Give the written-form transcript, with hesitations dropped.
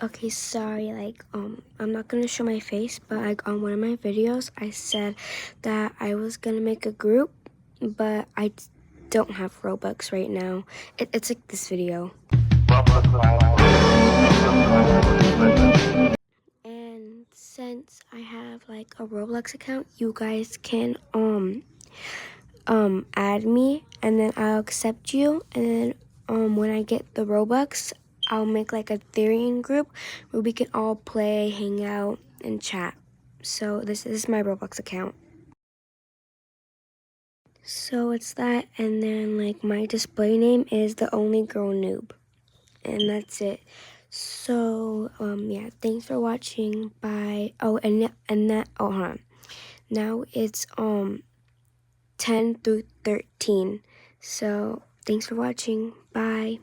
Okay, sorry, I'm not gonna show my face, but like on one of my videos, I said that I was gonna make a group, but don't have Robux right now. It's like this video. And since I have like a Roblox account, you guys can add me, and then I'll accept you, and then when I get the Robux, I'll make like a Therian group where we can all play, hang out, and chat. So this is my Roblox account. So it's that, and then like my display name is the only girl noob, and that's it. So yeah, thanks for watching. Bye. Oh, hold on. Now it's 10 through 13. So thanks for watching. Bye.